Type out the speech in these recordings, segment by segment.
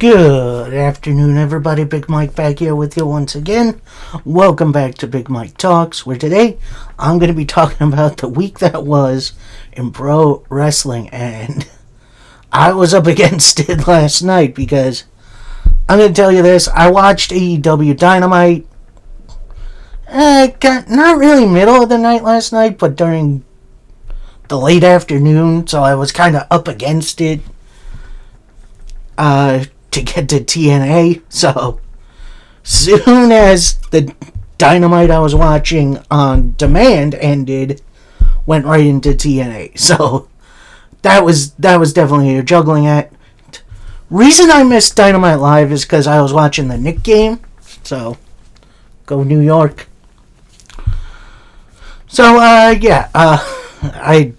Good afternoon, everybody. Big Mike back here with you once again. Welcome back to Big Mike Talks, where today I'm going to be talking about the week that was in pro wrestling. And I was up against it last night because I'm going to tell you this. I watched AEW Dynamite. Not really middle of the night last night, but during the late afternoon. So I was kind of up against it. To get to TNA. So, soon as the Dynamite I was watching on demand ended, went right into TNA. So, that was definitely a juggling act. Reason I missed Dynamite Live is because I was watching the Knicks game. So, go New York. So, I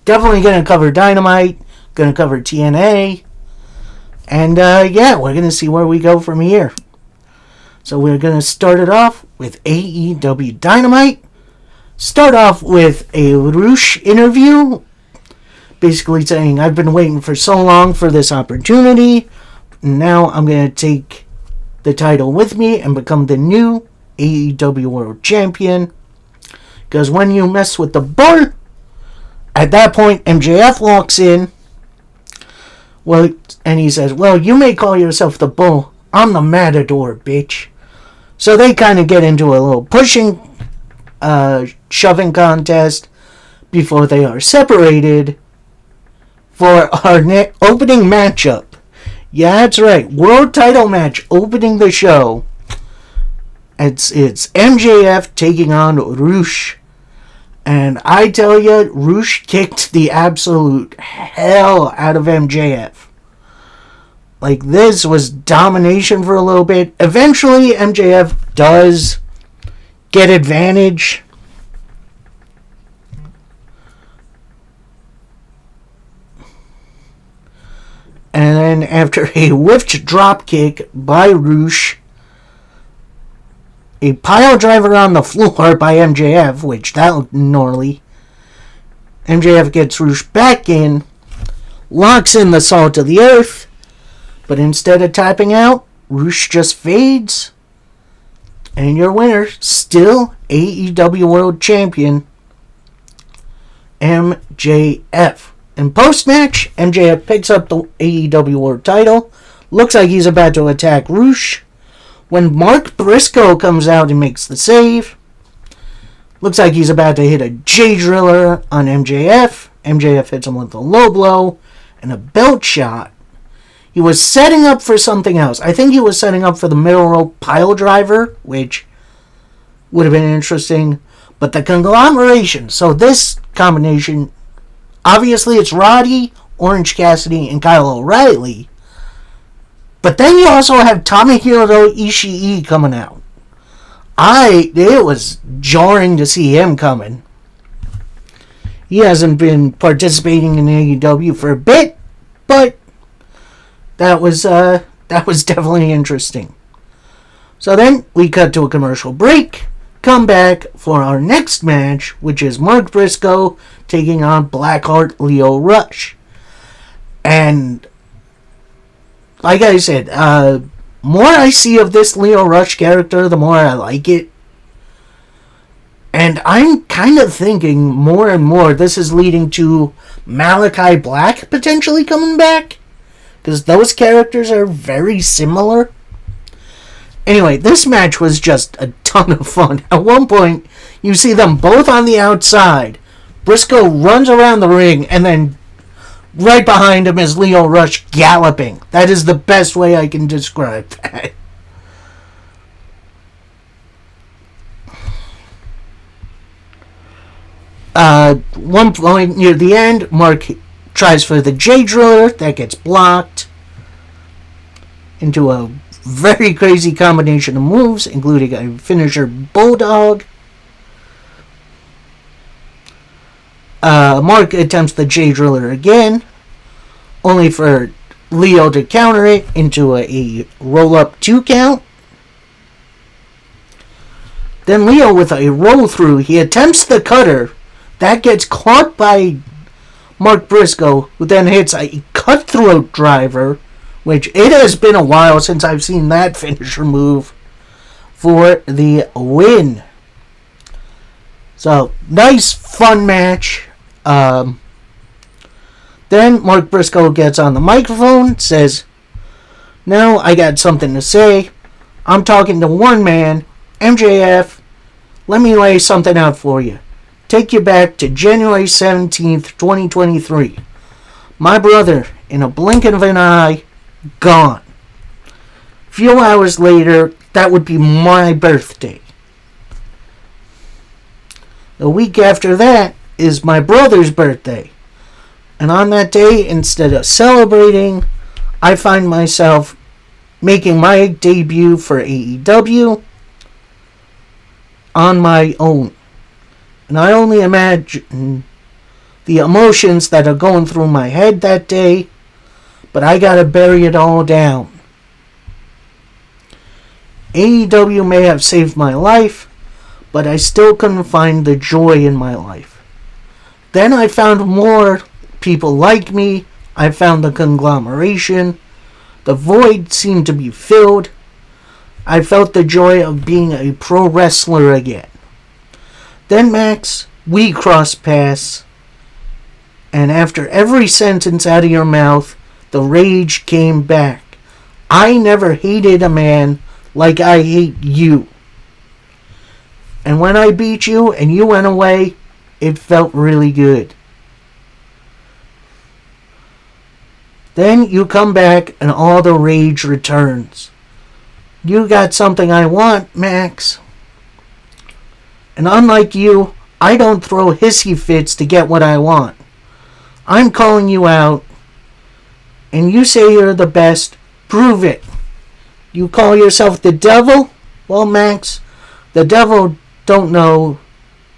definitely gonna cover Dynamite, gonna cover TNA. And, we're going to see where we go from here. So we're going to start it off with AEW Dynamite. Start off with a Rush interview. Basically saying, I've been waiting for so long for this opportunity. Now I'm going to take the title with me and become the new AEW World Champion. Because when you mess with the bull, at that point MJF walks in. And he says, well, you may call yourself the bull. I'm the matador, bitch. So they kind of get into a little pushing, shoving contest before they are separated for our opening matchup. Yeah, that's right. World title match opening the show. It's MJF taking on Rush. And I tell you, Rush kicked the absolute hell out of MJF. Like, this was domination for a little bit. Eventually, MJF does get advantage. And then after a whiffed drop kick by Rush, a pile driver on the floor by MJF, which that looked gnarly. MJF gets Rush back in, locks in the Salt of the Earth, but instead of tapping out, Rush just fades. And your winner, still AEW World Champion, MJF. In post-match, MJF picks up the AEW World title. Looks like he's about to attack Rush. When Mark Briscoe comes out and makes the save, looks like he's about to hit a J-Driller on MJF. MJF hits him with a low blow and a belt shot. He was setting up for something else. I think he was setting up for the middle rope pile driver, which would have been interesting. But the conglomeration, so this combination, obviously it's Roddy, Orange Cassidy, and Kyle O'Reilly. But then you also have Tomohiro Ishii coming out. It was jarring to see him coming. He hasn't been participating in AEW for a bit, but that was definitely interesting. So then we cut to a commercial break, come back for our next match, which is Mark Briscoe taking on Blackheart Lio Rush. And like I said, more I see of this Lio Rush character, the more I like it. And I'm kind of thinking more and more this is leading to Malachi Black potentially coming back. Because those characters are very similar. Anyway, this match was just a ton of fun. At one point, you see them both on the outside. Briscoe runs around the ring, and then right behind him is Lio Rush galloping. That is the best way I can describe that. One point near the end, Mark tries for the J-Driller. That gets blocked into a very crazy combination of moves, including a finisher Bulldog. Mark attempts the J-Driller again, only for Lio to counter it into a roll-up 2 count. Then Lio with a roll-through. He attempts the cutter. That gets caught by Mark Briscoe, who then hits a cutthroat driver which it has been a while since I've seen that finisher move, for the win. So, nice, fun match. Then Mark Briscoe gets on the microphone, says, "Now I got something to say. I'm talking to one man, MJF. Let me lay something out for you. Take you back to January 17th, 2023. My brother, in a blink of an eye, gone. Few hours later, that would be my birthday. The week after that is my brother's birthday. And on that day, instead of celebrating, I find myself making my debut for AEW on my own. And I only imagine the emotions that are going through my head that day, but I gotta bury it all down. AEW may have saved my life, but I still couldn't find the joy in my life. Then I found more people like me. I found the conglomeration. The void seemed to be filled. I felt the joy of being a pro wrestler again. Then, Max, we crossed paths, and after every sentence out of your mouth, the rage came back. I never hated a man like I hate you. And when I beat you and you went away, it felt really good. Then you come back and all the rage returns. You got something I want, Max. And unlike you, I don't throw hissy fits to get what I want. I'm calling you out, and you say you're the best. Prove it. You call yourself the devil? Well, Max, the devil don't know.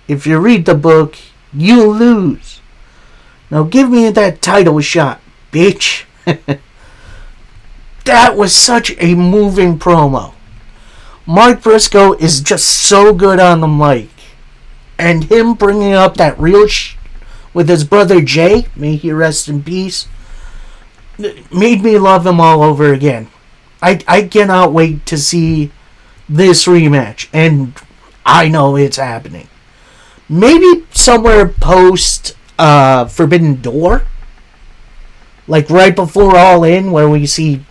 If you read the book, you lose. Now give me that title shot, bitch. That was such a moving promo. Mark Briscoe is just so good on the mic. And him bringing up that real with his brother Jay, may he rest in peace, made me love him all over again. I cannot wait to see this rematch, and I know it's happening. Maybe somewhere post Forbidden Door, like right before All In, where we see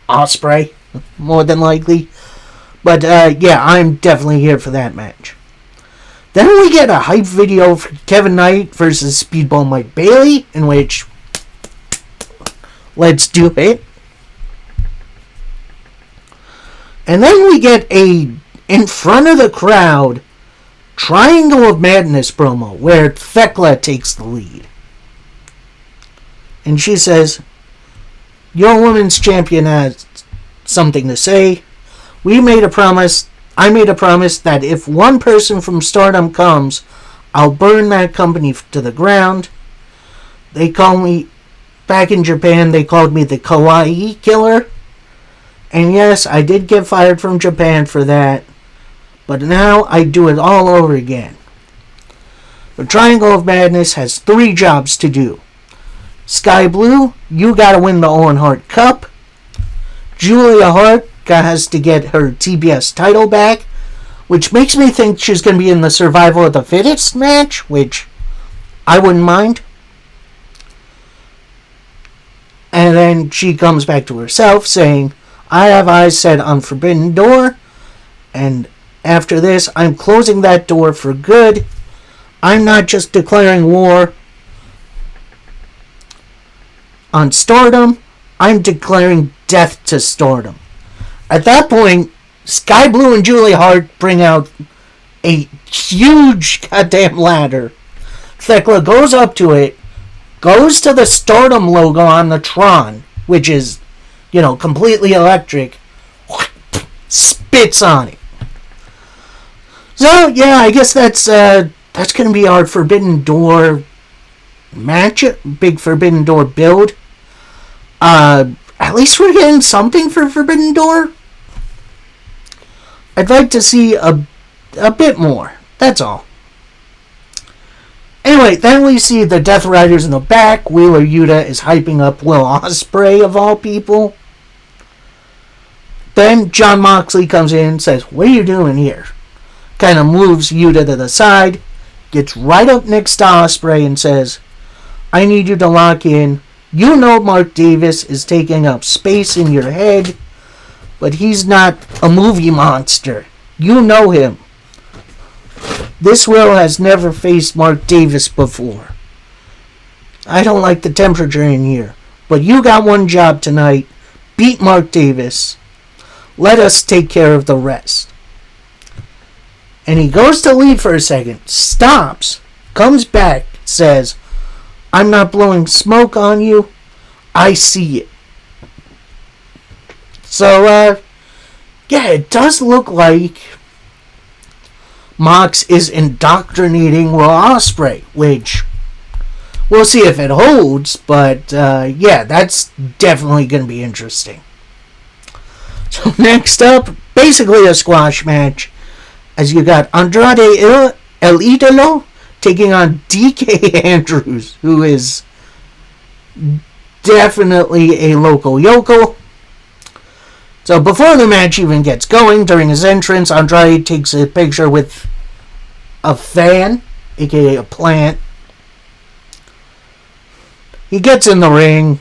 Ospreay, more than likely. But yeah, I'm definitely here for that match. Then we get a hype video for Kevin Knight versus Speedball Mike Bailey, in which, let's do it. And then we get a, in front of the crowd, Triangle of Madness promo, where Thekla takes the lead. And she says, "Your women's champion has something to say. I made a promise that if one person from Stardom comes, I'll burn that company to the ground. They call me, back in Japan, they called me the Kawaii Killer. And yes, I did get fired from Japan for that. But now I do it all over again. The Triangle of Madness has 3 jobs to do. Sky Blue, you gotta win the Owen Hart Cup. Julia Hart has to get her TBS title back, which makes me think she's going to be in the Survival of the Fittest match, which I wouldn't mind. And then she comes back to herself saying, I have eyes set on Forbidden Door, and after this, I'm closing that door for good. I'm not just declaring war on Stardom, I'm declaring death to Stardom. At that point, Sky Blue and Julia Hart bring out a huge goddamn ladder. Thekla goes up to it, goes to the Stardom logo on the Tron, which is, completely electric, spits on it. So, yeah, I guess that's going to be our Forbidden Door match, big Forbidden Door build. At least we're getting something for Forbidden Door. I'd like to see a bit more. That's all. Anyway, then we see the Death Riders in the back. Wheeler Yuta is hyping up Will Ospreay, of all people. Then Jon Moxley comes in and says, "What are you doing here?" Kind of moves Yuta to the side, gets right up next to Ospreay and says, "I need you to lock in. You know Mark Davis is taking up space in your head, but he's not a movie monster. You know him. This Will has never faced Mark Davis before. I don't like the temperature in here, but you got one job tonight. Beat Mark Davis. Let us take care of the rest." And he goes to leave for a second, stops, comes back, says, "I'm not blowing smoke on you. I see it." So, yeah, it does look like Mox is indoctrinating Will Ospreay, which we'll see if it holds, but yeah, that's definitely going to be interesting. So next up, basically a squash match, as you got Andrade El Idolo taking on DK Andrews, who is definitely a local yokel. So before the match even gets going, during his entrance, Andrade takes a picture with a fan, aka a plant. He gets in the ring.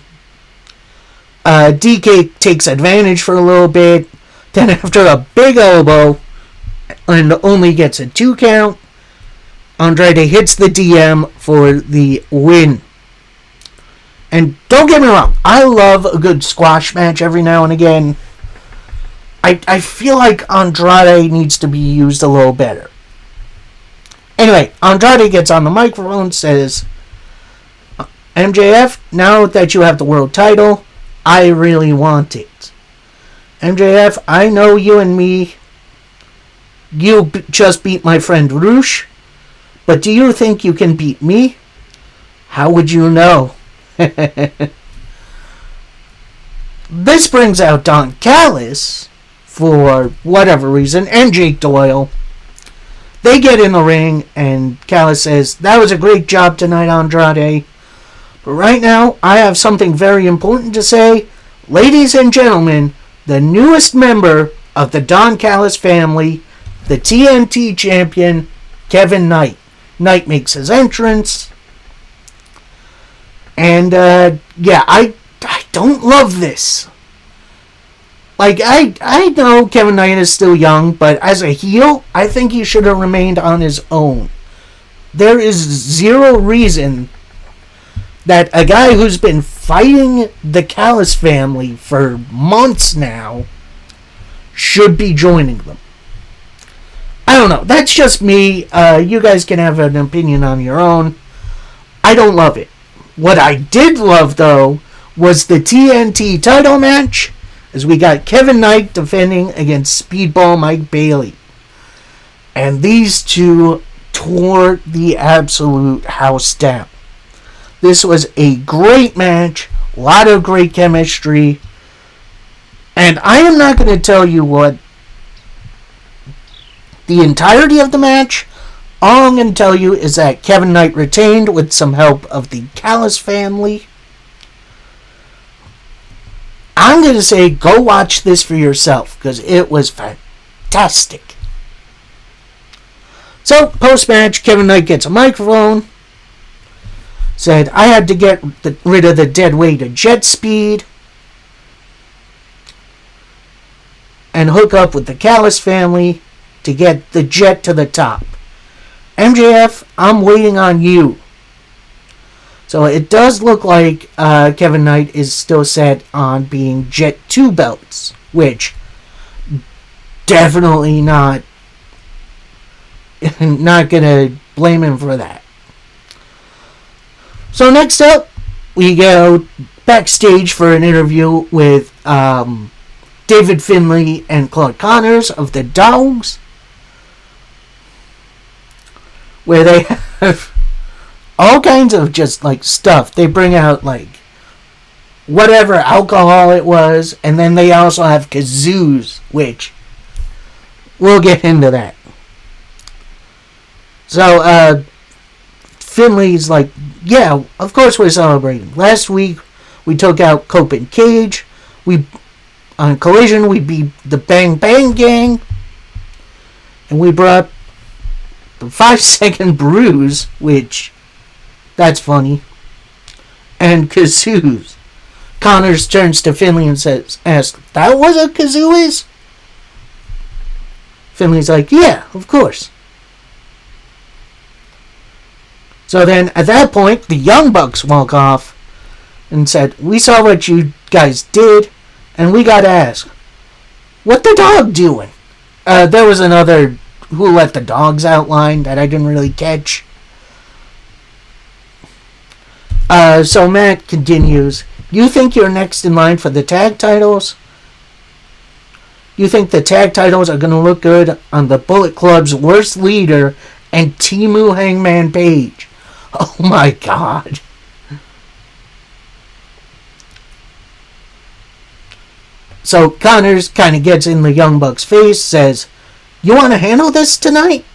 DK takes advantage for a little bit. Then after a big elbow, and only gets a 2 count, Andrade hits the DM for the win. And don't get me wrong, I love a good squash match every now and again. I feel like Andrade needs to be used a little better. Anyway, Andrade gets on the microphone, says, "MJF, now that you have the world title, I really want it. MJF, I know you and me, you just beat my friend Roosh, but do you think you can beat me? How would you know?" This brings out Don Callis, for whatever reason, and Jake Doyle. They get in the ring, and Callis says, "That was a great job tonight, Andrade. But right now, I have something very important to say. Ladies and gentlemen, the newest member of the Don Callis family, the TNT champion, Kevin Knight." Knight makes his entrance. And, yeah, I don't love this. Like, I know Kevin Knight is still young, but as a heel, I think he should have remained on his own. There is zero reason that a guy who's been fighting the Callis family for months now should be joining them. I don't know. That's just me. You guys can have an opinion on your own. I don't love it. What I did love, though, was the TNT title match, as we got Kevin Knight defending against Speedball Mike Bailey. And these two tore the absolute house down. This was a great match, a lot of great chemistry, and I am not going to tell you what the entirety of the match. All I'm going to tell you is that Kevin Knight retained with some help of the Callis family. I'm going to say go watch this for yourself, because it was fantastic. So, post-match, Kevin Knight gets a microphone. Said, "I had to get rid of the dead weight of Jet Speed and hook up with the Callis family to get the Jet to the top. MJF, I'm waiting on you." So it does look like Kevin Knight is still set on being Jet 2 belts, which definitely not gonna blame him for that. So next up, we go backstage for an interview with David Finlay and Claude Connors of the Dogs, where they have all kinds of just like stuff. They bring out like whatever alcohol it was, and then they also have kazoos, which we'll get into that. So Finley's like, yeah, of course we're celebrating. Last week we took out Cope and Cage. On Collision we beat the Bang Bang Gang. And we brought the 5-second bruise, which, that's funny. And kazoos. Connors turns to Finley and asks, that was a kazoo is? Finley's like, yeah, of course. So then, at that point, the Young Bucks walk off and said, we saw what you guys did, and we gotta ask, what the dog doing? There was another who let the dogs outline that I didn't really catch. So Matt continues, you think you're next in line for the tag titles? You think the tag titles are going to look good on the Bullet Club's worst leader and Timu Hangman Page? Oh my god. So Connors kind of gets in the Young Bucks' face, says, you want to handle this tonight?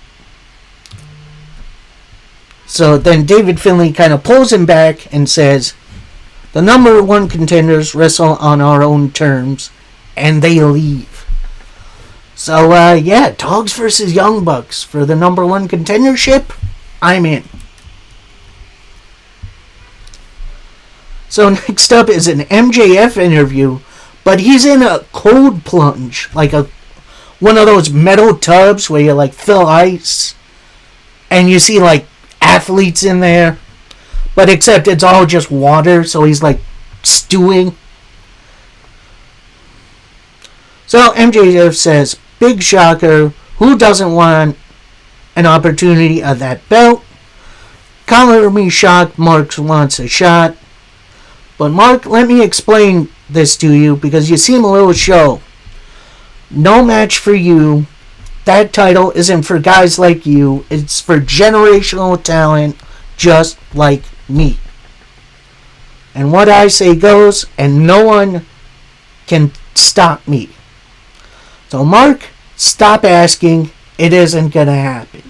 So then David Finley kind of pulls him back and says, the number one contenders wrestle on our own terms, and they leave. So, yeah, Dogs versus Young Bucks for the number one contendership. I'm in. So next up is an MJF interview, but he's in a cold plunge, like one of those metal tubs where you like fill ice, and you see like athletes in there, but except it's all just water, so he's like stewing. So MJF says, big shocker, who doesn't want an opportunity of that belt? Color me shocked, Mark wants a shot. But Mark, let me explain this to you because you seem a little show. No match for you. That title isn't for guys like you. It's for generational talent just like me. And what I say goes, and no one can stop me. So Mark, stop asking. It isn't going to happen.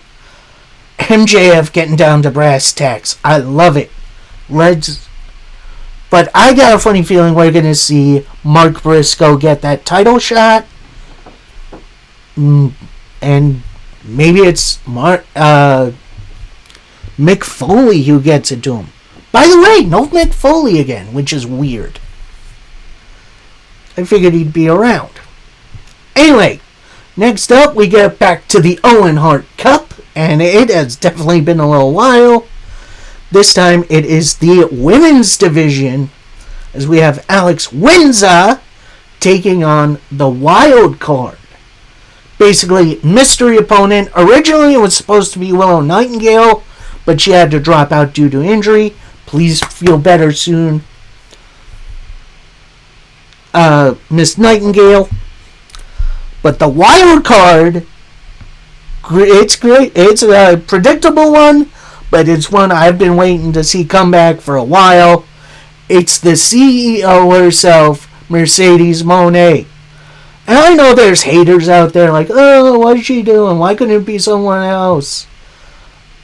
MJF getting down to brass tacks. I love it. But I got a funny feeling we're going to see Mark Briscoe get that title shot. And maybe it's Mick Foley who gets it to him. By the way, no Mick Foley again, which is weird. I figured he'd be around. Anyway, next up we get back to the Owen Hart Cup, and it has definitely been a little while. This time it is the women's division, as we have Alex Windsor taking on the Wild Card. Basically, mystery opponent. Originally it was supposed to be Willow Nightingale, but she had to drop out due to injury. Please feel better soon, Miss Nightingale. But the Wild Card, it's great. It's a predictable one, but it's one I've been waiting to see come back for a while. It's the CEO herself, Mercedes Moné. And I know there's haters out there like, oh, what is she doing? Why couldn't it be someone else?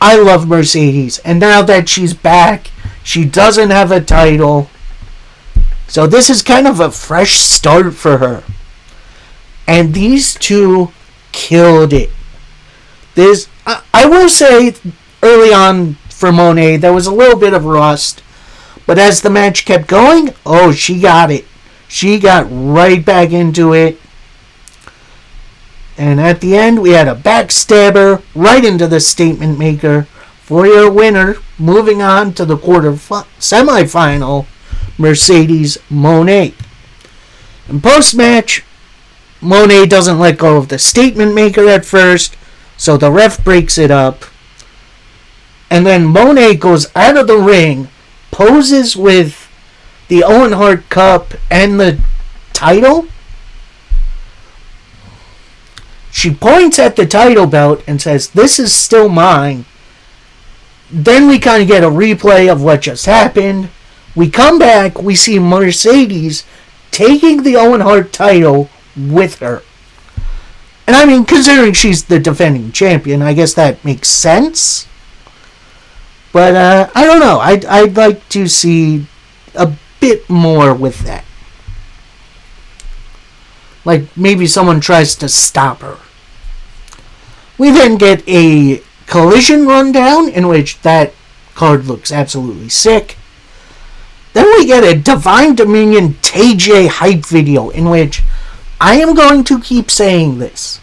I love Mercedes. And now that she's back, she doesn't have a title. So this is kind of a fresh start for her. And these two killed it. I will say, early on for Moné, there was a little bit of rust. But as the match kept going, oh, she got it. She got right back into it. And at the end, we had a backstabber right into the statement maker for your winner. Moving on to the semifinal, Mercedes Moné. In post-match, Moné doesn't let go of the statement maker at first, so the ref breaks it up. And then Moné goes out of the ring, poses with the Owen Hart Cup and the title. She points at the title belt and says, this is still mine. Then we kind of get a replay of what just happened. We come back, we see Mercedes taking the Owen Hart title with her. And I mean, considering she's the defending champion, I guess that makes sense. But I don't know. I'd like to see a bit more with that. Like maybe someone tries to stop her. We then get a Collision rundown in which that card looks absolutely sick. Then we get a Divine Dominion TJ hype video in which I am going to keep saying this.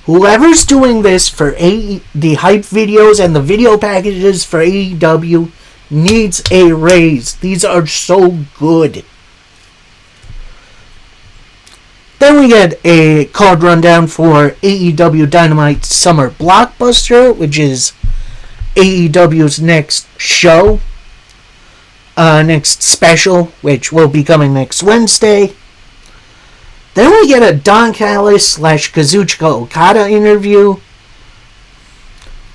Whoever's doing this for the hype videos and the video packages for AEW needs a raise. These are so good. Then we get a card rundown for AEW Dynamite Summer Blockbuster, which is AEW's next show. Next special, which will be coming next Wednesday. Then we get a Don Callis / Kazuchika Okada interview,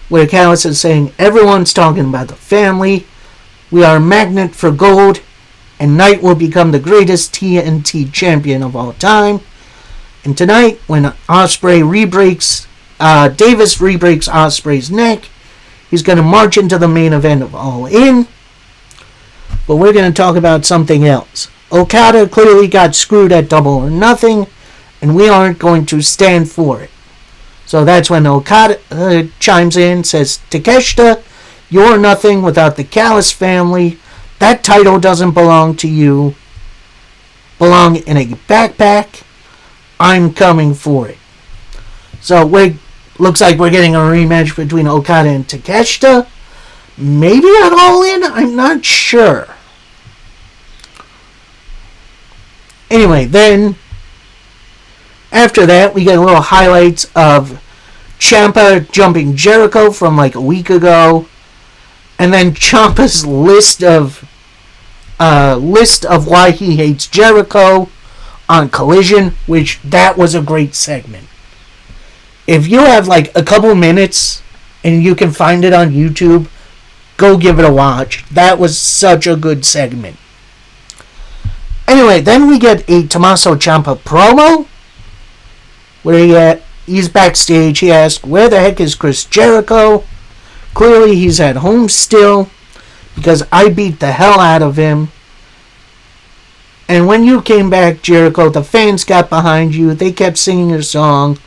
where Callis is saying, everyone's talking about the family. We are a magnet for gold, and Knight will become the greatest TNT champion of all time. And tonight, when Davis rebreaks Ospreay's neck, he's going to march into the main event of All In. But we're going to talk about something else. Okada clearly got screwed at Double or Nothing, and we aren't going to stand for it. So that's when Okada chimes in, says, Takeshita, you're nothing without the Callis family. That title doesn't belong to you. Belong in a backpack. I'm coming for it. So looks like we're getting a rematch between Okada and Takeshita. Maybe at All In? I'm not sure. Anyway, then, after that, we get a little highlights of Ciampa jumping Jericho from like a week ago. And then Ciampa's list of why he hates Jericho on Collision, which that was a great segment. If you have like a couple minutes and you can find it on YouTube, go give it a watch. That was such a good segment. Anyway, then we get a Tommaso Ciampa promo where he's backstage. He asks, where the heck is Chris Jericho? Clearly he's at home still because I beat the hell out of him. And when you came back, Jericho, the fans got behind you. They kept singing your song.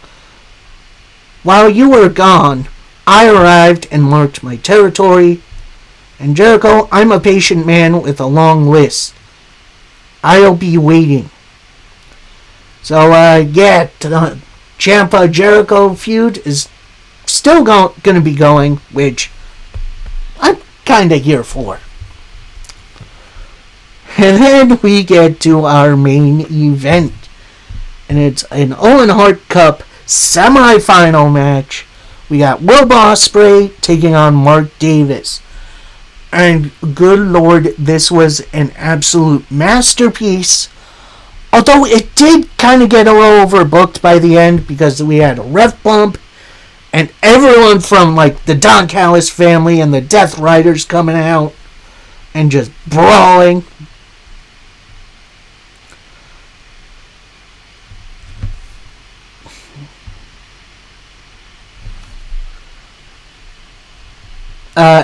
While you were gone, I arrived and marked my territory. And Jericho, I'm a patient man with a long list. I'll be waiting. So, the Ciampa-Jericho feud is still going to be going, which I'm kind of here for. And then we get to our main event. And it's an Owen Hart Cup semi-final match. We got Will Ospreay taking on Mark Davis. And good lord, this was an absolute masterpiece. Although it did kind of get a little overbooked by the end because we had a ref bump. And everyone from like the Don Callis family and the Death Riders coming out and just brawling.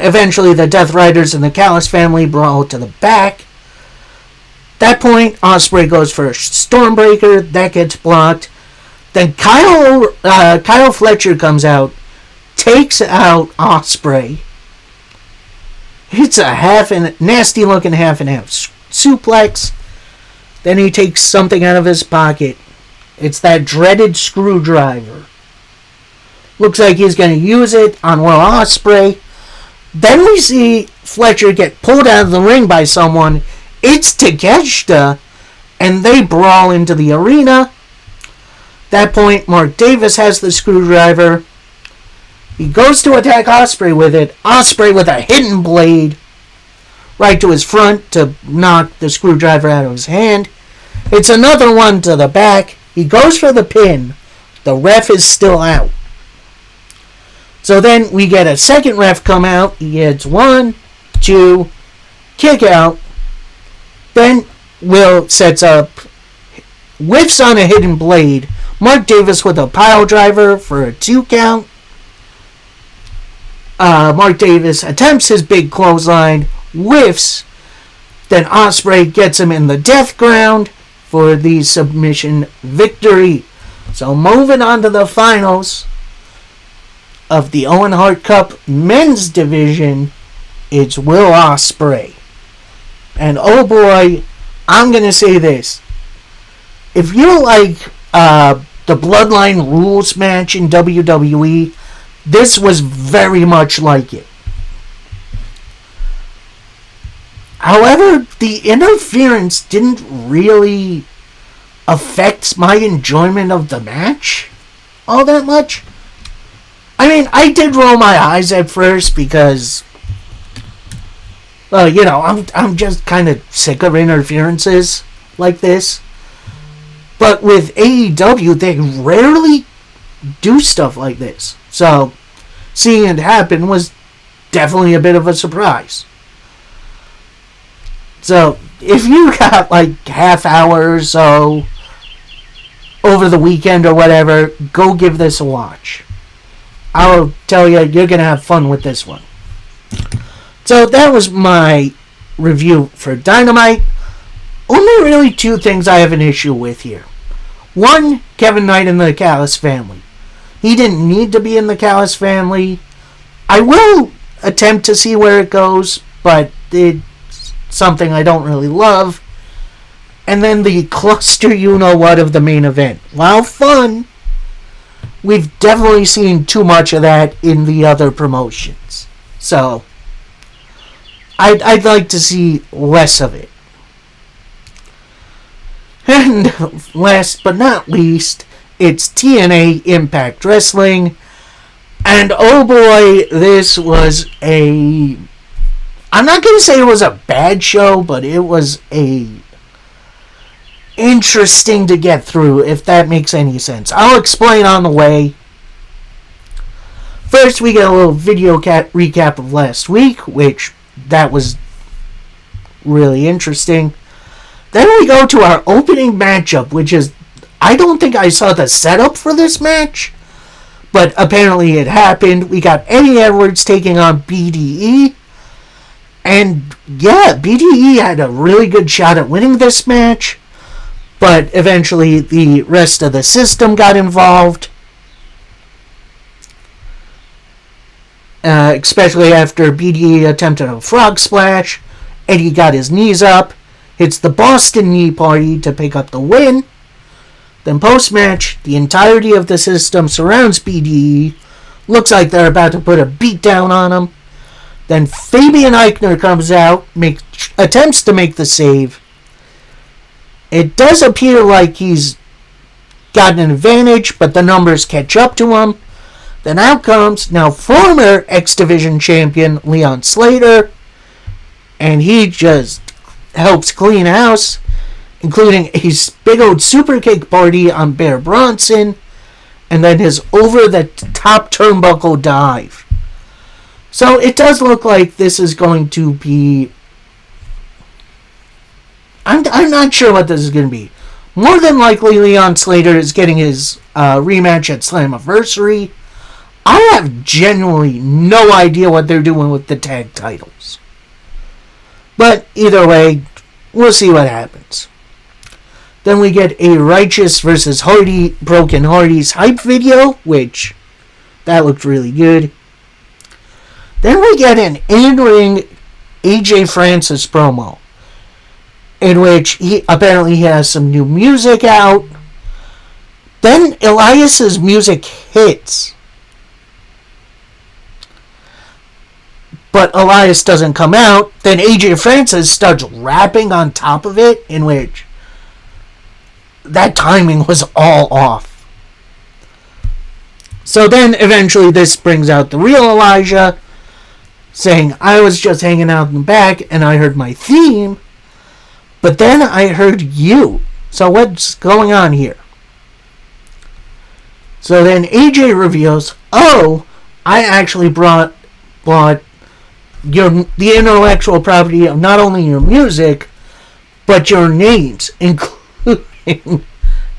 Eventually, the Death Riders and the Callis family brawl to the back. That point, Ospreay goes for a Stormbreaker. That gets blocked. Then Kyle Fletcher comes out, takes out Ospreay. Hits a nasty-looking half-and-half suplex. Then he takes something out of his pocket. It's that dreaded screwdriver. Looks like he's going to use it on Will Ospreay. Then we see Fletcher get pulled out of the ring by someone. It's Takeshita, and they brawl into the arena. At that point, Mark Davis has the screwdriver. He goes to attack Ospreay with it. Ospreay with a hidden blade right to his front to knock the screwdriver out of his hand. It's another one to the back. He goes for the pin. The ref is still out. So then we get a second ref come out. He hits 1, 2, kick out. Then Will sets up, whiffs on a hidden blade. Mark Davis with a pile driver for a 2 count. Mark Davis attempts his big clothesline, whiffs, then Ospreay gets him in the death ground for the submission victory. So moving on to the finals of the Owen Hart Cup men's division, it's Will Ospreay. And oh boy, I'm going to say this. If you like the Bloodline Rules match in WWE, this was very much like it. However, the interference didn't really affect my enjoyment of the match all that much. I mean, I did roll my eyes at first because, I'm just kind of sick of interferences like this. But with AEW, they rarely do stuff like this. So, seeing it happen was definitely a bit of a surprise. So, if you got like half hour or so over the weekend or whatever, go give this a watch. I'll tell you, you're going to have fun with this one. So, that was my review for Dynamite. Only really two things I have an issue with here. One, Kevin Knight and the Callis family. He didn't need to be in the Callis family. I will attempt to see where it goes, but it's something I don't really love. And then the cluster you-know-what of the main event. While fun, we've definitely seen too much of that in the other promotions. So, I'd like to see less of it. And last but not least, it's TNA Impact Wrestling. And oh boy, this was I'm not going to say it was a bad show, but it was interesting to get through, if that makes any sense. I'll explain on the way. First, we get a little video recap of last week, which that was really interesting. Then we go to our opening matchup, which is, I don't think I saw the setup for this match, but apparently it happened. We got Eddie Edwards taking on BDE. And yeah, BDE had a really good shot at winning this match, but eventually the rest of the system got involved. Especially after BDE attempted a frog splash. Eddie got his knees up, hits the Boston Knee Party to pick up the win. Then post-match, the entirety of the system surrounds BDE. Looks like they're about to put a beat down on him. Then Fabian Eichner comes out, attempts to make the save. It does appear like he's got an advantage, but the numbers catch up to him. Then out comes now former X Division champion Leon Slater, and he just helps clean house, including a big old super kick party on Bear Bronson, and then his over-the-top turnbuckle dive. So it does look like this is going to be... I'm not sure what this is going to be. More than likely, Leon Slater is getting his rematch at Slammiversary. I have genuinely no idea what they're doing with the tag titles. But either way, we'll see what happens. Then we get a Righteous versus Hardy, Broken Hardy's hype video, which that looked really good. Then we get an in-ring AJ Francis promo, in which he apparently has some new music out. Then Elias's music hits, but Elias doesn't come out. Then AJ Francis starts rapping on top of it, in which that timing was all off. So then eventually this brings out the real Elijah, saying, I was just hanging out in the back and I heard my theme, but then I heard you. So what's going on here? So then AJ reveals, oh, I actually bought the intellectual property of not only your music, but your names, including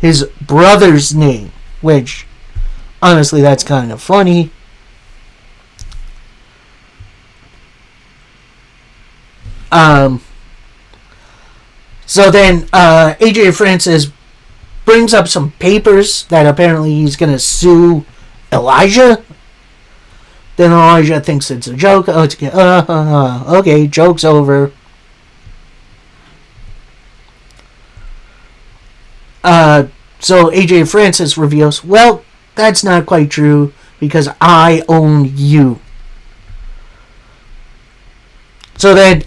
his brother's name, which, honestly, that's kind of funny. Um, so then AJ Francis brings up some papers that apparently he's going to sue Elijah. Then Elijah thinks it's a joke. Oh, it's okay, joke's over. So AJ Francis reveals, well, that's not quite true because I own you. So then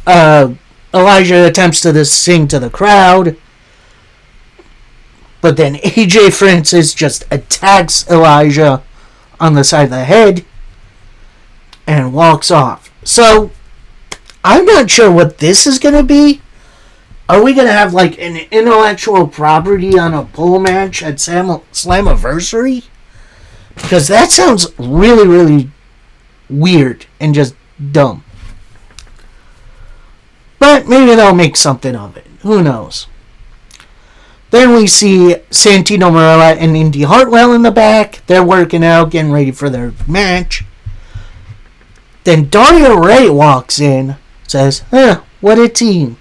Elijah attempts to sing to the crowd, but then AJ Francis just attacks Elijah on the side of the head and walks off. So I'm not sure what this is going to be. Are we going to have like an intellectual property on a pole match at Slammiversary? Because that sounds really, really weird and just dumb. But maybe they'll make something of it. Who knows? Then we see Santino Marella and Indy Hartwell in the back. They're working out, getting ready for their match. Then Daria Ray walks in, says, what a team.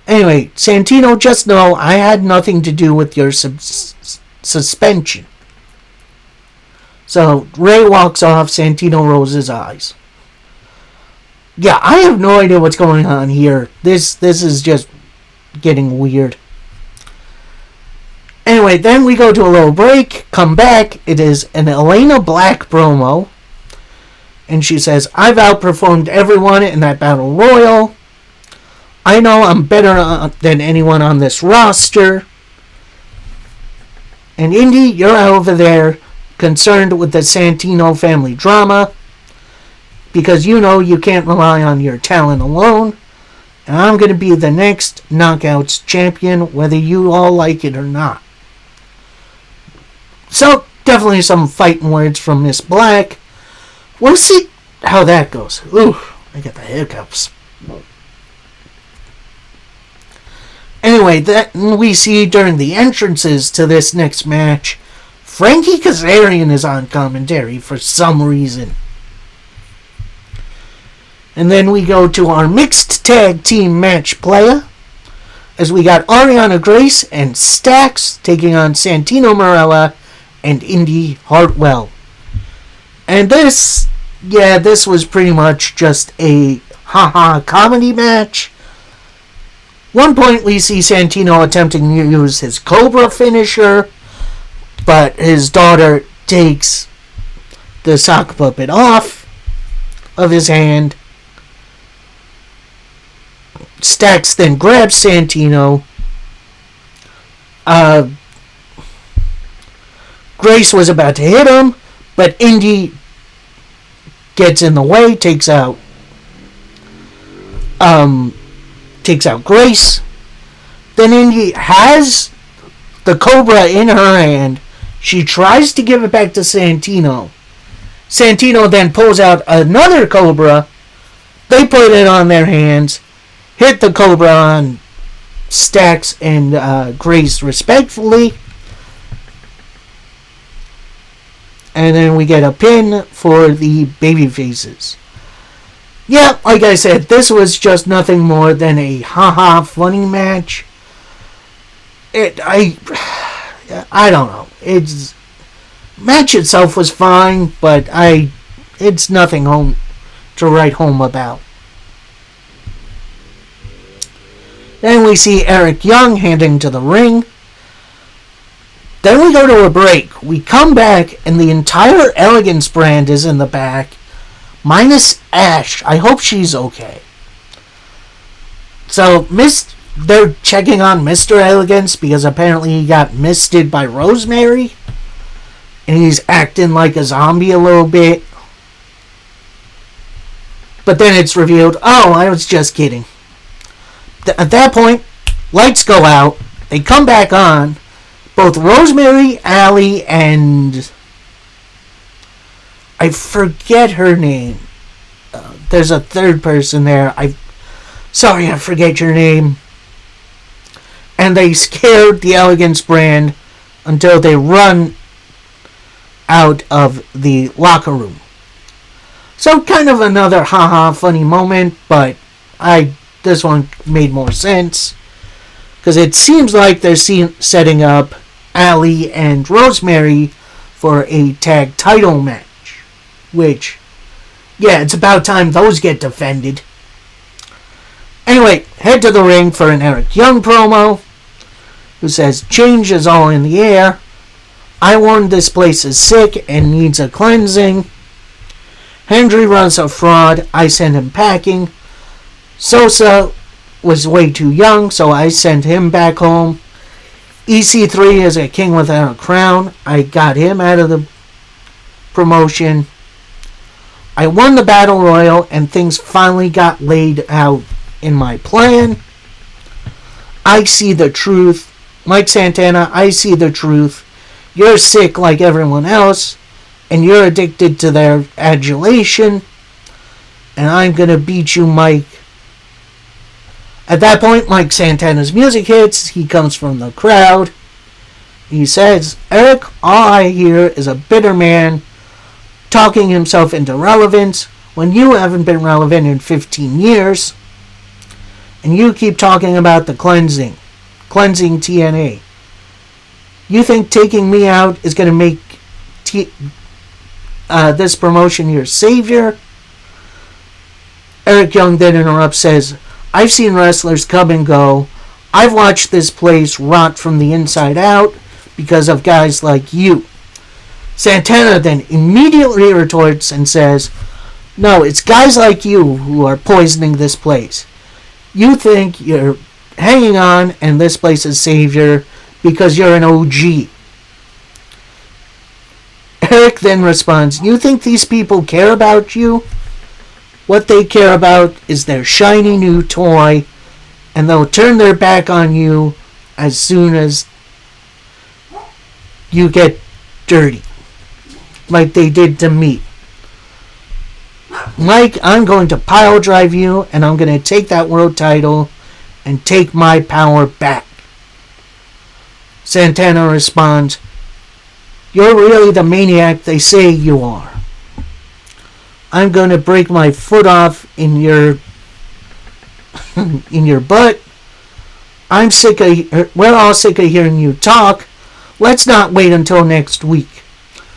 Anyway, Santino, just know I had nothing to do with your suspension. So Ray walks off, Santino rolls his eyes. Yeah, I have no idea what's going on here. This is just getting weird. Anyway, then we go to a little break, come back. It is an Elena Black promo. And she says, I've outperformed everyone in that battle royal. I know I'm better than anyone on this roster. And Indy, you're over there concerned with the Santino family drama. Because you know you can't rely on your talent alone. And I'm going to be the next Knockouts champion, whether you all like it or not. So, definitely some fighting words from Miss Black. We'll see how that goes. Ooh, I got the hiccups. Anyway, that we see during the entrances to this next match, Frankie Kazarian is on commentary for some reason. And then we go to our mixed tag team match playa, as we got Ariana Grace and Stax taking on Santino Marella and Indy Hartwell. And this was pretty much just a haha comedy match. One point we see Santino attempting to use his Cobra finisher, but his daughter takes the sock puppet off of his hand. Stax then grabs Santino. Grace was about to hit him, but Indy gets in the way, takes out Grace. Then Indy has the Cobra in her hand. She tries to give it back to Santino. Santino then pulls out another Cobra. They put it on their hands, hit the Cobra on Stax and Grace respectfully. And then we get a pin for the babyfaces. Yeah, like I said, this was just nothing more than a haha funny match. I don't know. Match itself was fine, but it's nothing to write home about. Then we see Eric Young handing to the ring. Then we go to a break. We come back, and the entire Elegance brand is in the back, minus Ash. I hope she's okay. So, they're checking on Mr. Elegance because apparently he got misted by Rosemary, and he's acting like a zombie a little bit. But then it's revealed, oh, I was just kidding. At that point, lights go out. They come back on. Both Rosemary, Allie, and I forget her name. There's a third person there. I forget your name. And they scared the Elegance brand until they run out of the locker room. So kind of another haha funny moment, but this one made more sense because it seems like they're setting up Allie and Rosemary for a tag title match, which, yeah, it's about time those get defended. Anyway, head to the ring for an Eric Young promo, who says, change is all in the air. I warned this place is sick and needs a cleansing. Hendry runs a fraud. I sent him packing. Sosa was way too young, so I sent him back home. EC3 is a king without a crown. I got him out of the promotion. I won the Battle Royal, and things finally got laid out in my plan. I see the truth. Mike Santana, I see the truth. You're sick like everyone else, and you're addicted to their adulation, and I'm going to beat you, Mike. At that point, Mike Santana's music hits. He comes from the crowd. He says, Eric, all I hear is a bitter man talking himself into relevance when you haven't been relevant in 15 years. And you keep talking about the cleansing TNA. You think taking me out is going to make this promotion your savior? Eric Young then interrupts, says, I've seen wrestlers come and go. I've watched this place rot from the inside out because of guys like you. Santana then immediately retorts and says, no, it's guys like you who are poisoning this place. You think you're hanging on and this place is savior because you're an OG. Eric then responds, you think these people care about you? What they care about is their shiny new toy, and they'll turn their back on you as soon as you get dirty, like they did to me. Mike, I'm going to pile drive you, and I'm going to take that world title and take my power back. Santana responds, you're really the maniac they say you are. I'm going to break my foot off in your butt. We're all sick of hearing you talk. Let's not wait until next week.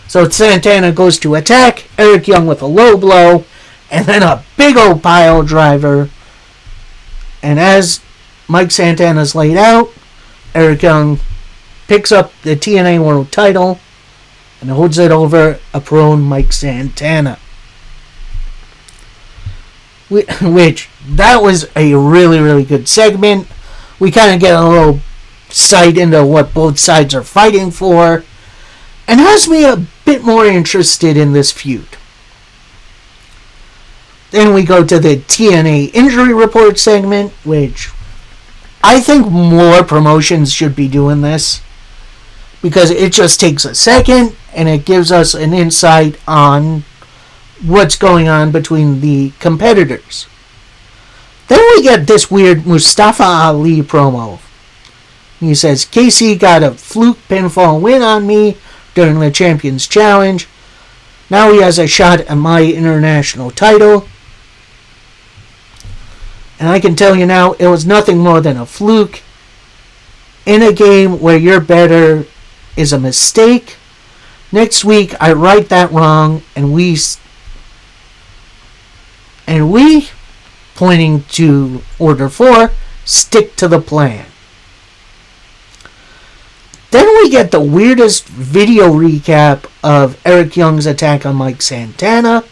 So Santana goes to attack Eric Young with a low blow and then a big old pile driver. And as Mike Santana's laid out, Eric Young picks up the TNA World title and holds it over a prone Mike Santana. Which, that was a really, really good segment. We kind of get a little sight into what both sides are fighting for, and has me a bit more interested in this feud. Then we go to the TNA injury report segment, which I think more promotions should be doing this, because it just takes a second and it gives us an insight on what's going on between the competitors. Then we get this weird Mustafa Ali promo. He says, KC got a fluke pinfall win on me during the Champions Challenge. Now he has a shot at my international title. And I can tell you now, it was nothing more than a fluke. In a game where you're better is a mistake. Next week, I right that wrong, and we, pointing to Order 4, stick to the plan. Then we get the weirdest video recap of Eric Young's attack on Mike Santana.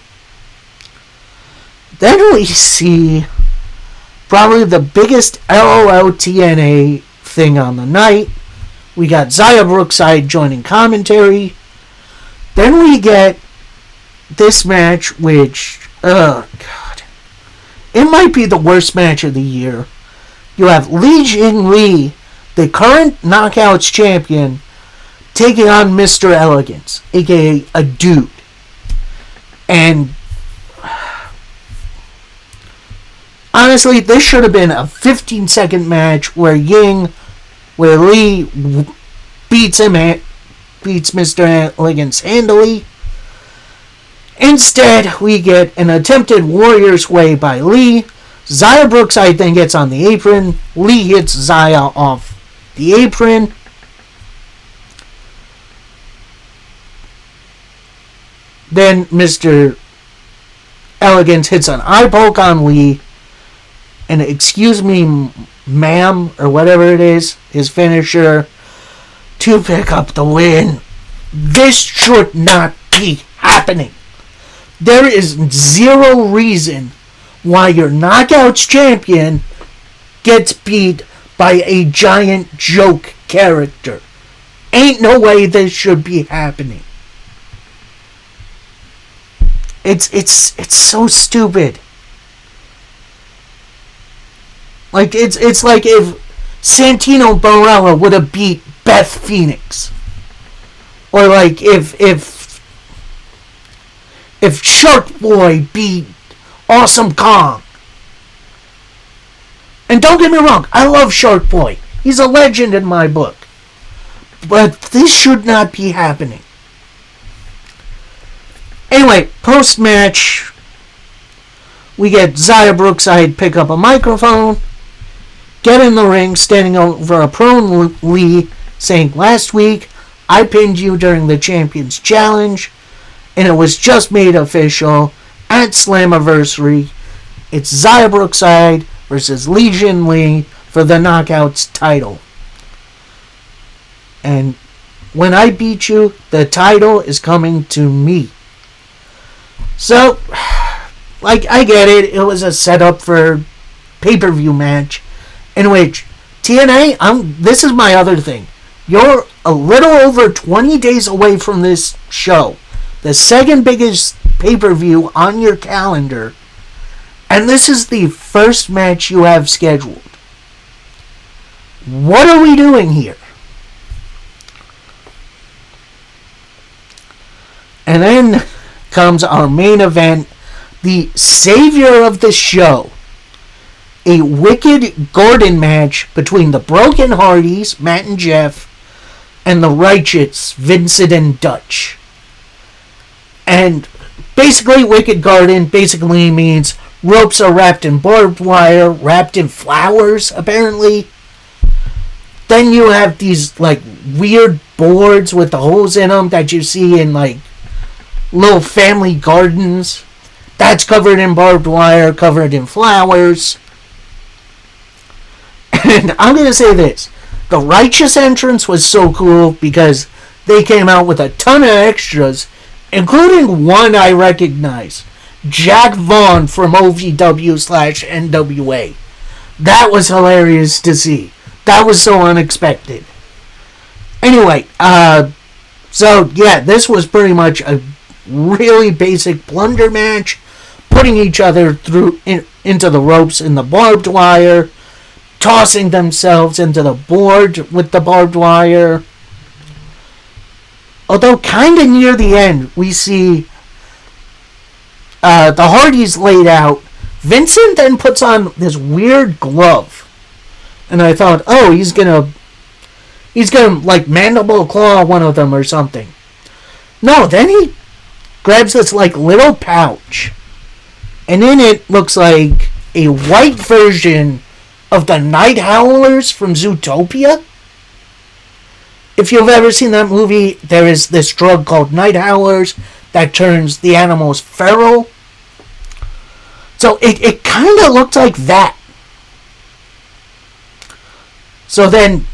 Then we see probably the biggest LOL TNA thing on the night. We got Xia Brookside joining commentary. Then we get this match, which, oh god, it might be the worst match of the year. You have Li Jingliang, the current Knockouts champion, taking on Mr. Elegance, aka a dude. And honestly, this should have been a 15-second match where Lee beats Mr. Elegance handily. Instead, we get an attempted Warrior's Way by Lee, Xia Brookside then gets on the apron. Lee hits Xia off the apron. Then Mr. Elegance hits an eye poke on Lee. And excuse me, ma'am, or whatever it is, his finisher, to pick up the win. This should not be happening. There is zero reason why your Knockouts champion gets beat by a giant joke character. Ain't no way this should be happening. It's so stupid. Like it's like if Santino Barella would have beat Beth Phoenix, or like if Shark Boy beat Awesome Kong. And don't get me wrong, I love Shark Boy. He's a legend in my book. But this should not be happening. Anyway, post-match, we get Xia Brookside pick up a microphone, get in the ring, standing over a prone Lee, saying, "Last week, I pinned you during the Champions Challenge, and it was just made official at Slammiversary. It's Xia Brookside versus Li Jin Lee for the Knockouts title. And when I beat you, the title is coming to me." So, like, I get it. It was a setup for pay-per-view match in which TNA, this is my other thing. You're a little over 20 days away from this show, the second biggest pay-per-view on your calendar, and this is the first match you have scheduled. What are we doing here? And then comes our main event, the savior of the show, a Wicked Gordon match between the Broken Hardys, Matt and Jeff, and the Righteous, Vincent and Dutch. And basically, Wicked Garden basically means ropes are wrapped in barbed wire, wrapped in flowers, apparently. Then you have these, like, weird boards with the holes in them that you see in, like, little family gardens. That's covered in barbed wire, covered in flowers. And I'm going to say this. The Righteous entrance was so cool because they came out with a ton of extras, including one I recognize. Jack Vaughn from OVW/NWA. That was hilarious to see. That was so unexpected. Anyway, so yeah, this was pretty much a really basic plunder match, putting each other through into the ropes in the barbed wire, tossing themselves into the board with the barbed wire. Although kind of near the end, we see the Hardys laid out. Vincent then puts on this weird glove, and I thought, oh, he's gonna like mandible claw one of them or something. No, then he grabs this like little pouch, and in it looks like a white version of the Night Howlers from Zootopia. If you've ever seen that movie, there is this drug called Night Howlers that turns the animals feral. So it kind of looked like that. So then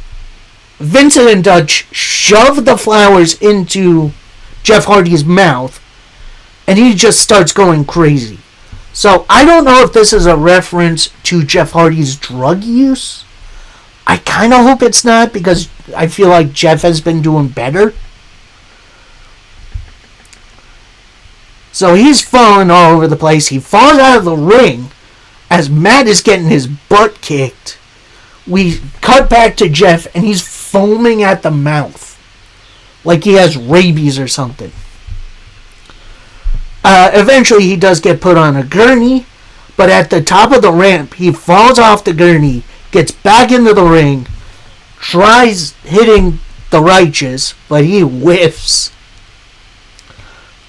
Vincent and Dutch shove the flowers into Jeff Hardy's mouth, and he just starts going crazy. So I don't know if this is a reference to Jeff Hardy's drug use. I kind of hope it's not, because I feel like Jeff has been doing better. So he's falling all over the place. He falls out of the ring as Matt is getting his butt kicked. We cut back to Jeff, and he's foaming at the mouth like he has rabies or something. Eventually, he does get put on a gurney, but at the top of the ramp, he falls off the gurney, gets back into the ring, tries hitting the Righteous, but he whiffs.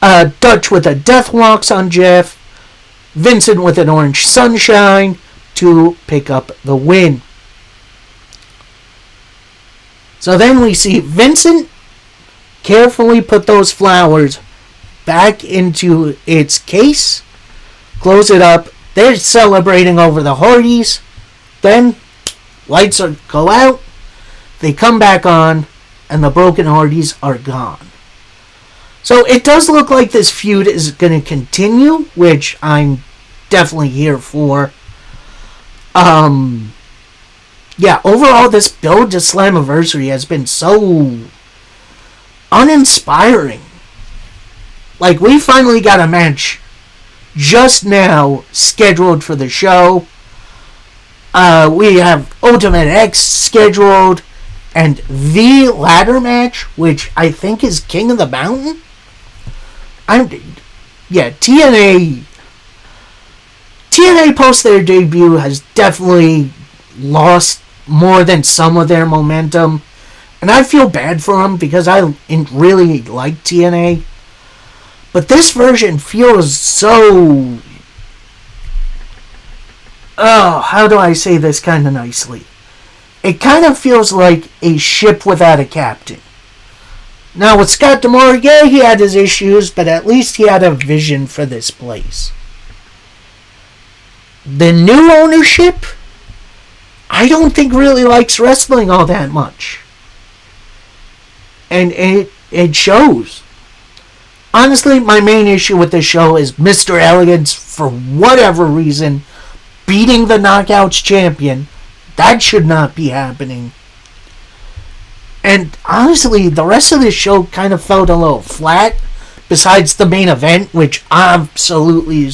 Dutch with a death walks on Jeff, Vincent with an orange sunshine, to pick up the win. So then we see Vincent carefully put those flowers back into its case, close it up. They're celebrating over the Hardys. Then lights go out. They come back on, and the Broken Hardys are gone. So it does look like this feud is going to continue, which I'm definitely here for. Yeah, overall, this build to Slammiversary has been so uninspiring. Like, we finally got a match just now scheduled for the show. We have Ultimate X scheduled, and the ladder match, which I think is King of the Mountain. TNA post their debut has definitely lost more than some of their momentum, and I feel bad for them because I really like TNA, but this version feels so, how do I say this kind of nicely? It kind of feels like a ship without a captain. Now with Scott D'Amore, yeah, he had his issues, but at least he had a vision for this place. The new ownership, I don't think really likes wrestling all that much. And it shows. Honestly, my main issue with this show is Mr. Elegance, for whatever reason, beating the Knockouts champion. That should not be happening. And honestly, the rest of this show kind of felt a little flat, besides the main event, which absolutely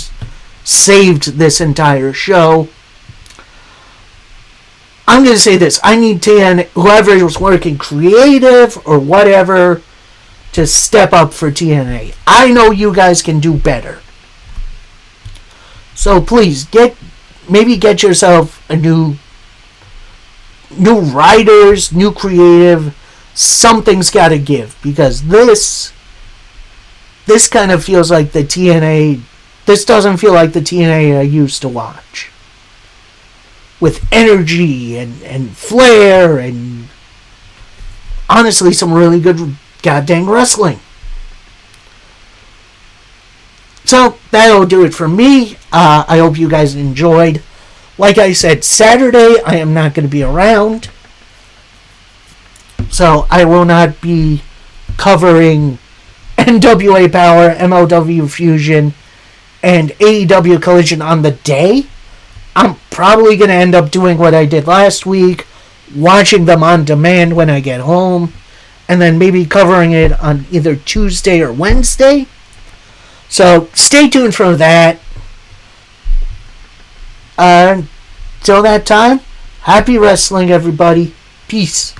saved this entire show. I'm going to say this. I need whoever is working creative or whatever to step up for TNA. I know you guys can do better. So please, get yourself a new writers, new creative. Something's got to give, because this kind of feels like the TNA. This doesn't feel like the TNA I used to watch. With energy and flair and honestly some really good goddamn wrestling. So that'll do it for me. I hope you guys enjoyed. Like I said, Saturday I am not going to be around. So I will not be covering NWA Power, MLW Fusion, and AEW Collision on the day. I'm probably going to end up doing what I did last week, watching them on demand when I get home, and then maybe covering it on either Tuesday or Wednesday. So stay tuned for that. Till that time, happy wrestling, everybody. Peace.